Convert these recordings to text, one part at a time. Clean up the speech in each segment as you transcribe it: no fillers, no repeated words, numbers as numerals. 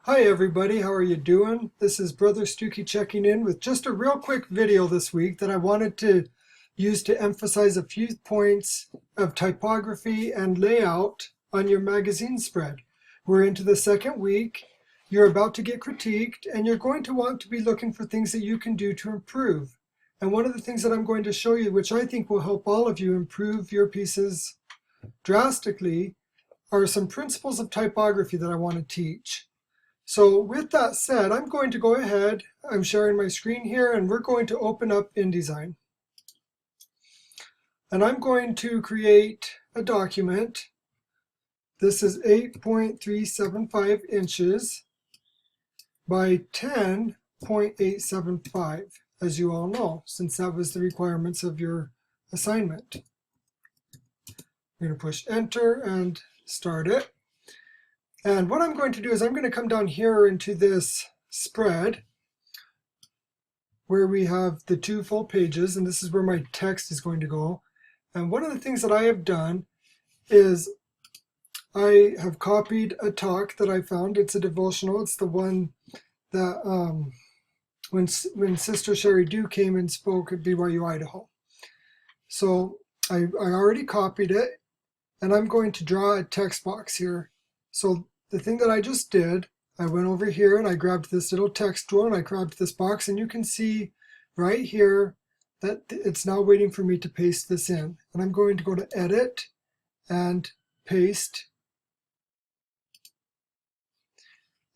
Hi everybody, how are you doing? This is Brother Stucki checking in with just a real quick video this week that I wanted to use to emphasize a few points of typography and layout on your magazine spread. We're into the second week, you're about to get critiqued, and you're going to want to be looking for things that you can do to improve. And one of the things that I'm going to show you, which I think will help all of you improve your pieces drastically, are some principles of typography that I want to teach. So with that said, I'm going to go ahead, I'm sharing my screen here, and we're going to open up InDesign. And I'm going to create a document. This is 8.375 inches by 10.875, as you all know, since that was the requirements of your assignment. I'm going to push enter and start it. And what I'm going to do is I'm going to come down here into this spread where we have the two full pages, and this is where my text is going to go. And one of the things that I have done is I have copied a talk that I found. It's a devotional. It's the one that when Sister Sherry Dew came and spoke at BYU-Idaho. So I already copied it, and I'm going to draw a text box here. So the thing that I just did, I went over here and I grabbed this little text tool and I grabbed this box, and you can see right here that it's now waiting for me to paste this in. And I'm going to go to Edit and Paste.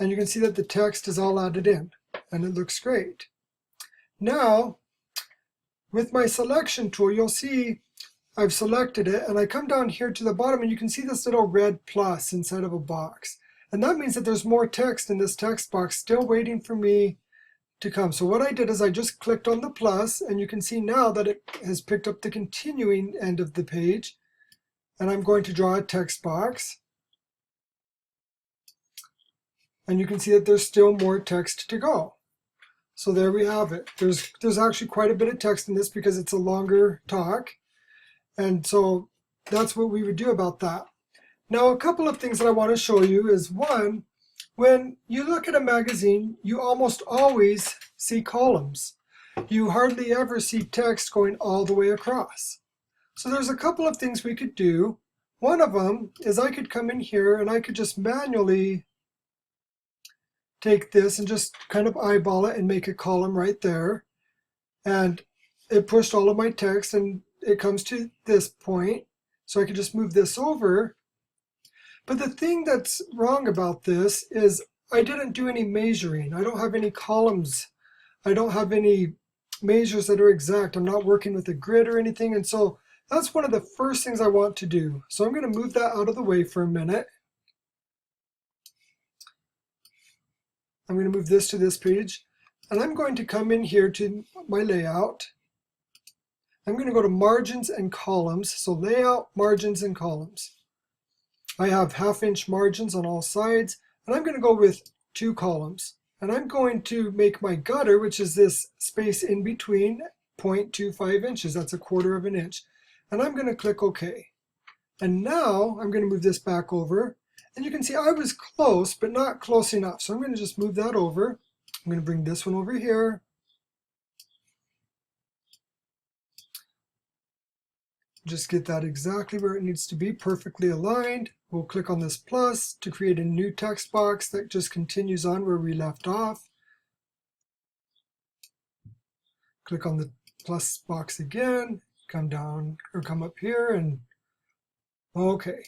And you can see that the text is all added in and it looks great. Now, with my selection tool, you'll see I've selected it, and I come down here to the bottom and you can see this little red plus inside of a box. And that means that there's more text in this text box still waiting for me to come. So what I did is I just clicked on the plus, and you can see now that it has picked up the continuing end of the page. And I'm going to draw a text box. And you can see that there's still more text to go. So there we have it. There's actually quite a bit of text in this because it's a longer talk. And so that's what we would do about that. Now, a couple of things that I want to show you is, one, when you look at a magazine, you almost always see columns. You hardly ever see text going all the way across. So there's a couple of things we could do. One of them is I could come in here and I could just manually take this and just kind of eyeball it and make a column right there. And it pushed all of my text, and it comes to this point, so I could just move this over. But the thing that's wrong about this is I didn't do any measuring. I don't have any columns. I don't have any measures that are exact. I'm not working with a grid or anything, and so that's one of the first things I want to do. So I'm going to move that out of the way for a minute. I'm going to move this to this page, and I'm going to come in here to my layout. I'm going to go to margins and columns. So layout, margins, and columns. I have half-inch margins on all sides, and I'm going to go with 2 columns. And I'm going to make my gutter, which is this space in between, 0.25 inches. That's a quarter of an inch. And I'm going to click OK. And now I'm going to move this back over. And you can see I was close, but not close enough. So I'm going to just move that over. I'm going to bring this one over here. Just get that exactly where it needs to be, perfectly aligned. We'll click on this plus to create a new text box that just continues on where we left off. Click on the plus box again, come down or come up here, and okay.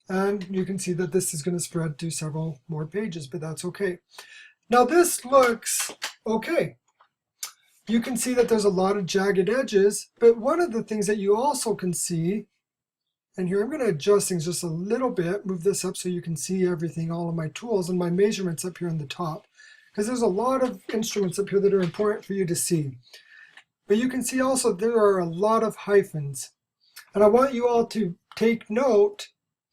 And you can see that this is going to spread to several more pages, but that's okay. Now this looks okay. You can see that there's a lot of jagged edges, but one of the things that you also can see, and here I'm going to adjust things just a little bit, move this up so you can see everything, all of my tools and my measurements up here on the top, because there's a lot of instruments up here that are important for you to see. But you can see also there are a lot of hyphens, and I want you all to take note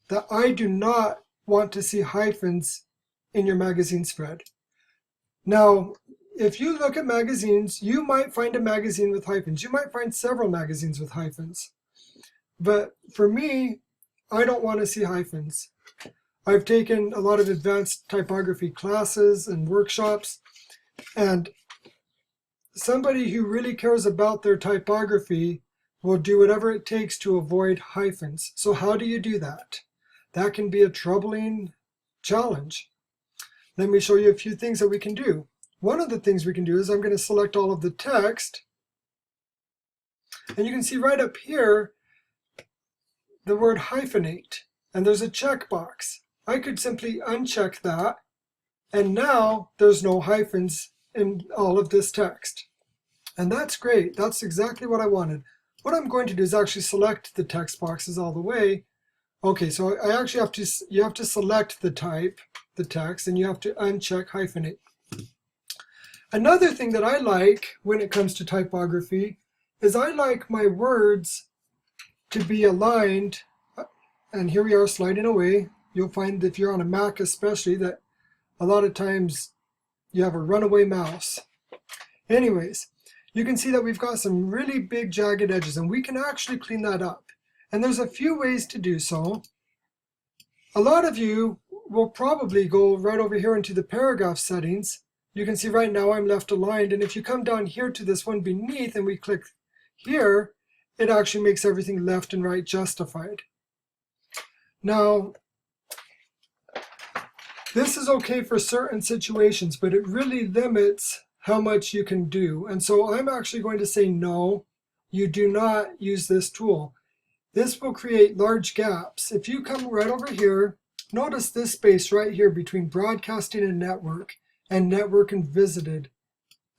that I do not want to see hyphens in your magazine spread. Now, if you look at magazines, you might find a magazine with hyphens. You might find several magazines with hyphens. But for me, I don't want to see hyphens. I've taken a lot of advanced typography classes and workshops, and somebody who really cares about their typography will do whatever it takes to avoid hyphens. So how do you do that? That can be a troubling challenge. Let me show you a few things that we can do. One of the things we can do is I'm going to select all of the text, and you can see right up here the word hyphenate, and there's a checkbox. I could simply uncheck that, and now there's no hyphens in all of this text. And that's great. That's exactly what I wanted. What I'm going to do is actually select the text boxes all the way. Okay, so I actually you have to select the type, the text, and you have to uncheck hyphenate. Another thing that I like when it comes to typography is I like my words to be aligned, and here we are sliding away. You'll find if you're on a Mac especially that a lot of times you have a runaway mouse. Anyways, you can see that we've got some really big jagged edges, and we can actually clean that up. And there's a few ways to do so. A lot of you will probably go right over here into the paragraph settings. You can see right now I'm left aligned, and if you come down here to this one beneath and we click here, it actually makes everything left and right justified. Now, this is okay for certain situations, but it really limits how much you can do. And so I'm actually going to say no, you do not use this tool. This will create large gaps. If you come right over here, notice this space right here between broadcasting and network and visited,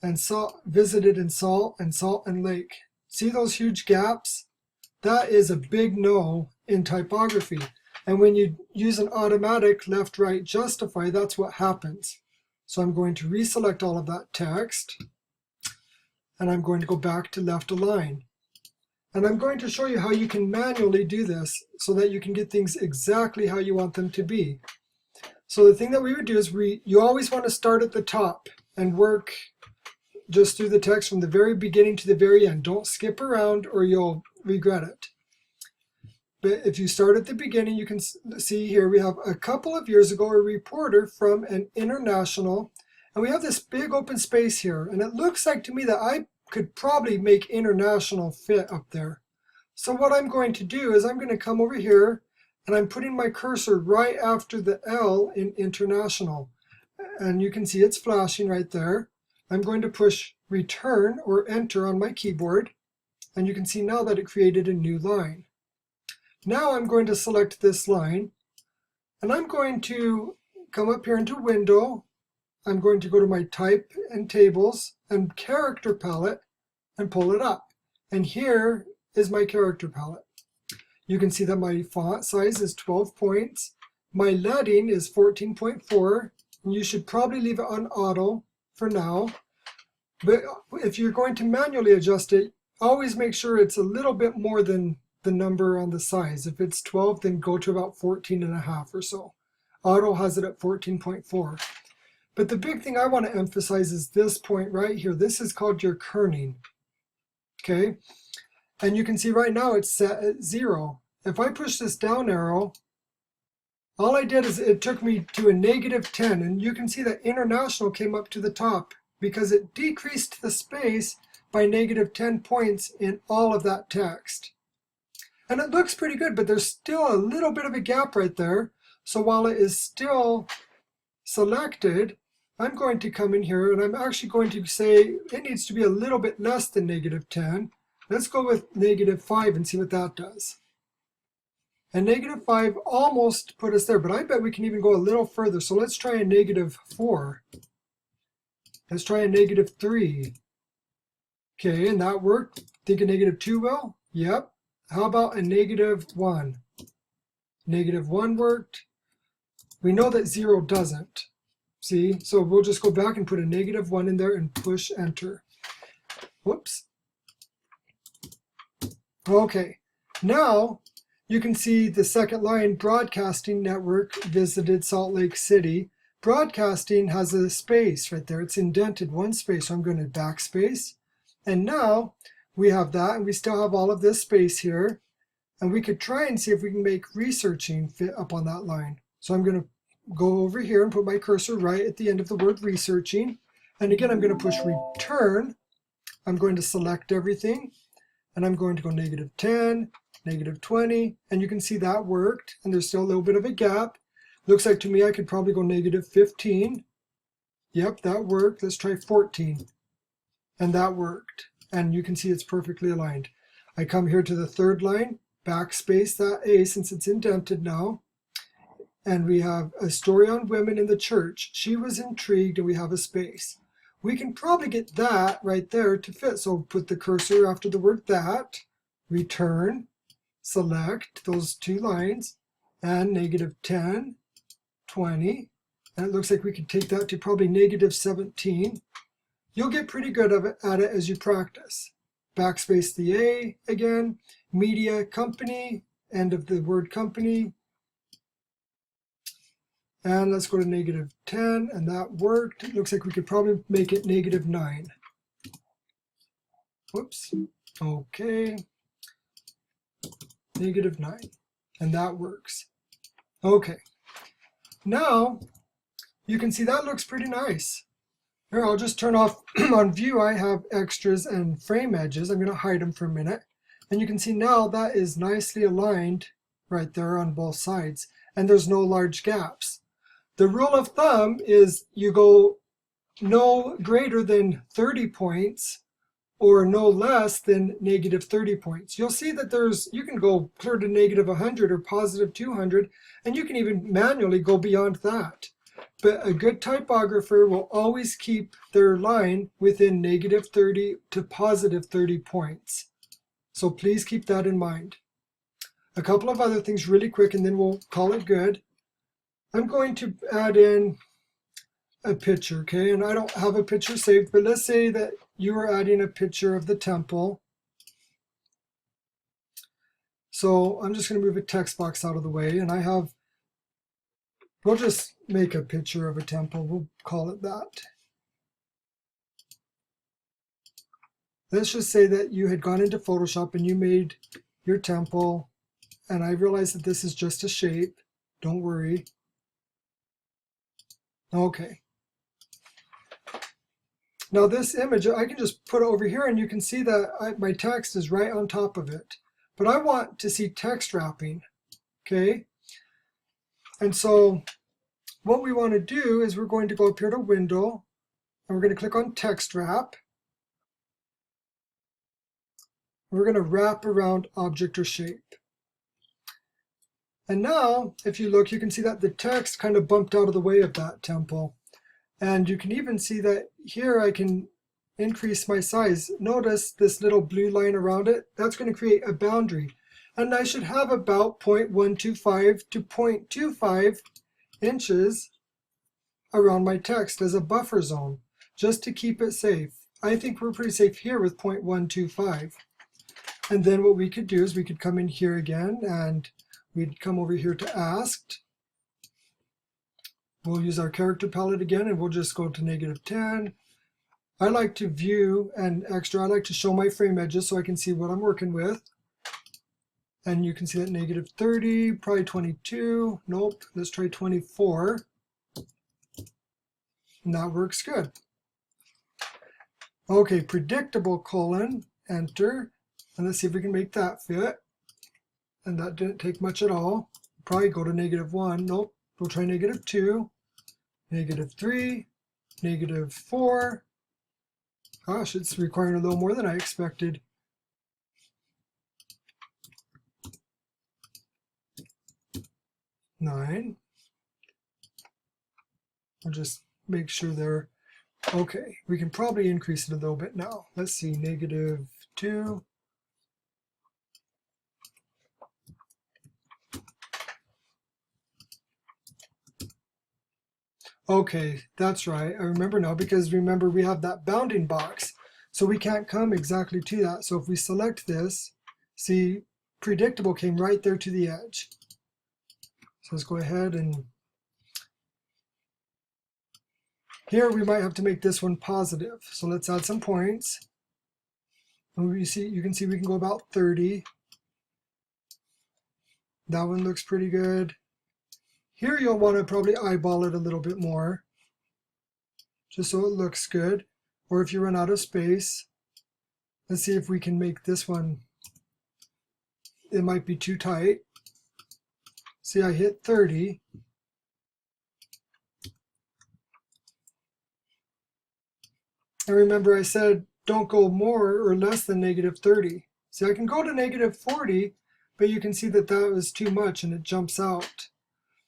and salt and lake. See those huge gaps? That is a big no in typography. And when you use an automatic left-right justify, that's what happens. So I'm going to reselect all of that text, and I'm going to go back to left align. And I'm going to show you how you can manually do this so that you can get things exactly how you want them to be. So the thing that we would do is you always want to start at the top and work just through the text from the very beginning to the very end. Don't skip around or you'll regret it. But if you start at the beginning, you can see here we have a couple of years ago a reporter from an international, and we have this big open space here, and it looks like to me that I could probably make international fit up there. So what I'm going to do is I'm going to come over here, and I'm putting my cursor right after the L in international, and you can see it's flashing right there. I'm going to push return or enter on my keyboard, and you can see now that it created a new line. Now I'm going to select this line, and I'm going to come up here into Window. I'm going to go to my Type and Tables and Character Palette and pull it up. And here is my character palette. You can see that my font size is 12 points. My leading is 14.4. And you should probably leave it on auto for now. But if you're going to manually adjust it, always make sure it's a little bit more than the number on the size. If it's 12, then go to about 14.5 or so. Auto has it at 14.4. But the big thing I want to emphasize is this point right here. This is called your kerning. Okay? And you can see right now it's set at 0. If I push this down arrow, all I did is it took me to a -10. And you can see that international came up to the top because it decreased the space by -10 points in all of that text. And it looks pretty good, but there's still a little bit of a gap right there. So while it is still selected, I'm going to come in here and I'm actually going to say it needs to be a little bit less than -10. Let's go with -5 and see what that does. And -5 almost put us there, but I bet we can even go a little further. So let's try a -4. Let's try a -3. Okay, and that worked. Think a -2 will? Yep. How about a -1? -1 worked. We know that 0 doesn't. See, so we'll just go back and put a -1 in there and push enter. Whoops. Okay, now you can see the second line, broadcasting network visited Salt Lake City. Broadcasting has a space right there. It's indented one space, so I'm going to backspace. And now we have that, and we still have all of this space here. And we could try and see if we can make researching fit up on that line. So I'm going to go over here and put my cursor right at the end of the word researching. And again, I'm going to push return. I'm going to select everything, and I'm going to go -10, -20, and you can see that worked, and there's still a little bit of a gap. Looks like to me I could probably go -15. Yep, that worked. Let's try 14, and that worked. And you can see it's perfectly aligned. I come here to the third line, backspace that A since it's indented now, and we have a story on women in the church. She was intrigued, and we have a space. We can probably get that right there to fit. So put the cursor after the word that, return, select those two lines, and -10, 20. And it looks like we could take that to probably -17. You'll get pretty good at it as you practice. Backspace the A again, media company, end of the word company. And let's go to -10, and that worked. It looks like we could probably make it -9. Whoops. Okay. -9, and that works. Okay. Now, you can see that looks pretty nice. Here, I'll just turn off on view. I have extras and frame edges. I'm going to hide them for a minute. And you can see now that is nicely aligned right there on both sides. And there's no large gaps. The rule of thumb is you go no greater than 30 points or no less than -30 points. You'll see that you can go clear to -100 or +200, and you can even manually go beyond that. But a good typographer will always keep their line within -30 to +30 points. So please keep that in mind. A couple of other things really quick, and then we'll call it good. I'm going to add in a picture, okay? And I don't have a picture saved, but let's say that you are adding a picture of the temple. So I'm just going to move a text box out of the way, and we'll just make a picture of a temple. We'll call it that. Let's just say that you had gone into Photoshop and you made your temple, and I realize that this is just a shape. Don't worry. Okay. Now this image, I can just put it over here, and you can see that my text is right on top of it. But I want to see text wrapping, okay? And so what we want to do is we're going to go up here to Window, and we're going to click on Text Wrap. We're going to wrap around object or shape. And now, if you look, you can see that the text kind of bumped out of the way of that temple. And you can even see that here I can increase my size. Notice this little blue line around it. That's going to create a boundary. And I should have about 0.125 to 0.25 inches around my text as a buffer zone, just to keep it safe. I think we're pretty safe here with 0.125. And then what we could do is we could come in here again, and we'd come over here to Asked. We'll use our character palette again, and we'll just go to -10. I like to view and extra. I like to show my frame edges so I can see what I'm working with. And you can see that -30, probably 22. Nope, let's try 24. And that works good. Okay, predictable colon, enter. And let's see if we can make that fit. And that didn't take much at all. Probably go to -1. Nope. We'll try -2, -3, -4. Gosh, it's requiring a little more than I expected. -9. I'll just make sure they're okay. We can probably increase it a little bit now. Let's see, -2. Okay, that's right. I remember now, because remember we have that bounding box. So we can't come exactly to that. So if we select this, see, predictable came right there to the edge. So let's go ahead, and here we might have to make this one positive. So let's add some points. And you can see we can go about 30. That one looks pretty good. Here you'll want to probably eyeball it a little bit more, just so it looks good. Or if you run out of space, let's see if we can make this one, it might be too tight. See, I hit 30. And remember I said don't go more or less than -30. See, I can go to -40, but you can see that that was too much and it jumps out.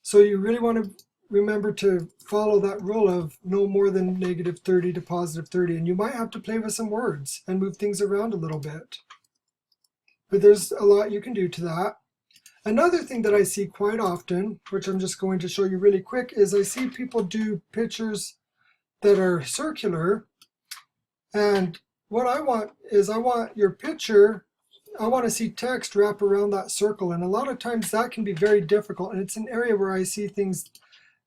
So you really want to remember to follow that rule of no more than -30 to +30. And you might have to play with some words and move things around a little bit. But there's a lot you can do to that. Another thing that I see quite often, which I'm just going to show you really quick, is I see people do pictures that are circular. And what I want is I want your picture, I want to see text wrap around that circle. And a lot of times that can be very difficult. And it's an area where I see things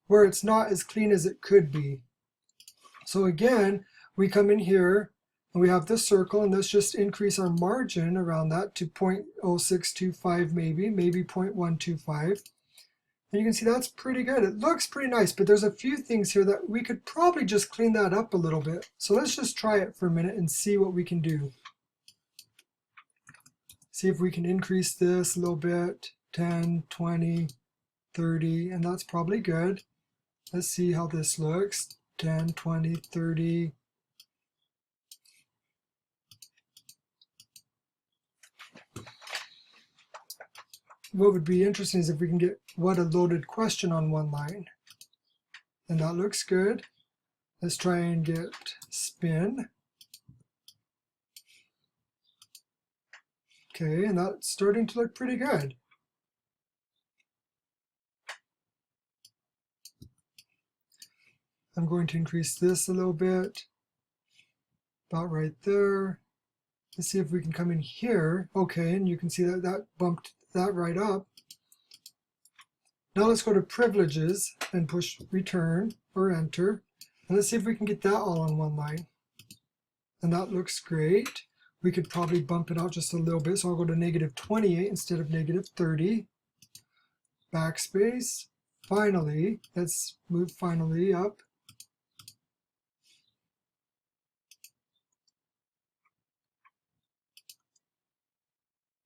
where it's not as clean as it could be. So again, we come in here and we have this circle, and let's just increase our margin around that to 0.0625 maybe 0.125. And you can see that's pretty good. It looks pretty nice, but there's a few things here that we could probably just clean that up a little bit. So let's just try it for a minute and see what we can do. See if we can increase this a little bit, 10, 20, 30, and that's probably good. Let's see how this looks, 10, 20, 30. What would be interesting is if we can get what a loaded question on one line. And that looks good. Let's try and get spin. Okay, and that's starting to look pretty good. I'm going to increase this a little bit, about right there. Let's see if we can come in here. Okay, and you can see that that bumped that right up. Now let's go to privileges and push return or enter. And let's see if we can get that all on one line. And that looks great. We could probably bump it out just a little bit. So I'll go to -28 instead of -30. Backspace. Finally, let's move finally up.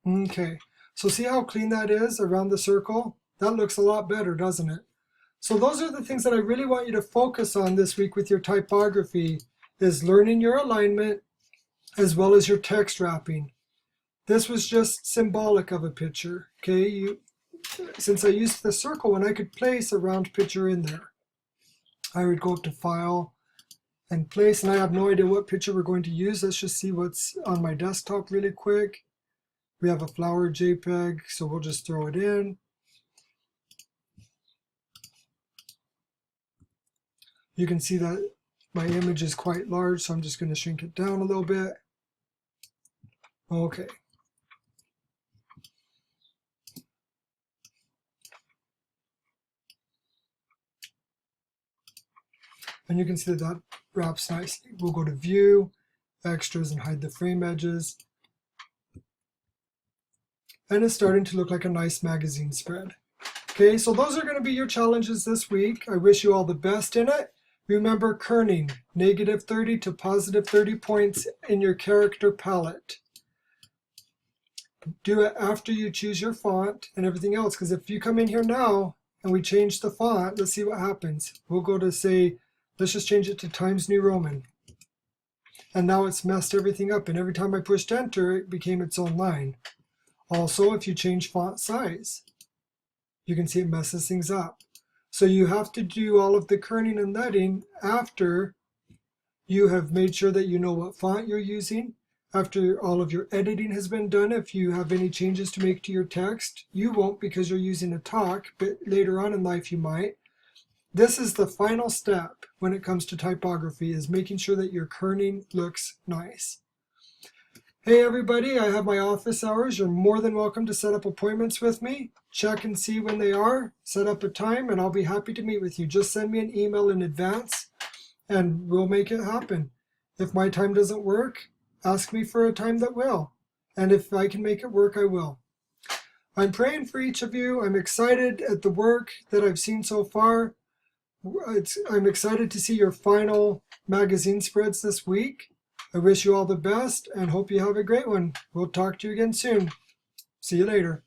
Okay, so see how clean that is around the circle? That looks a lot better, doesn't it? So those are the things that I really want you to focus on this week with your typography, is learning your alignment as well as your text wrapping. This was just symbolic of a picture, okay? Since I used the circle one, I could place a round picture in there. I would go up to File and Place, and I have no idea what picture we're going to use. Let's just see what's on my desktop really quick. We have a flower JPEG, so we'll just throw it in. You can see that my image is quite large, so I'm just going to shrink it down a little bit. Okay. And you can see that that wraps nicely. We'll go to View, Extras, and hide the frame edges. And it's starting to look like a nice magazine spread. Okay, so those are going to be your challenges this week. I wish you all the best in it. Remember kerning, -30 to +30 points in your character palette. Do it after you choose your font and everything else, because if you come in here now and we change the font, let's see what happens. We'll go to say, let's just change it to Times New Roman. And now it's messed everything up, and every time I pushed enter, it became its own line. Also, if you change font size, you can see it messes things up. So you have to do all of the kerning and letting after you have made sure that you know what font you're using, after all of your editing has been done. If you have any changes to make to your text, you won't because you're using a talk, but later on in life you might. This is the final step when it comes to typography, is making sure that your kerning looks nice. Hey everybody, I have my office hours. You're more than welcome to set up appointments with me. Check and see when they are. Set up a time and I'll be happy to meet with you. Just send me an email in advance and we'll make it happen. If my time doesn't work, ask me for a time that will. And if I can make it work, I will. I'm praying for each of you. I'm excited at the work that I've seen so far. I'm excited to see your final magazine spreads this week. I wish you all the best and hope you have a great one. We'll talk to you again soon. See you later.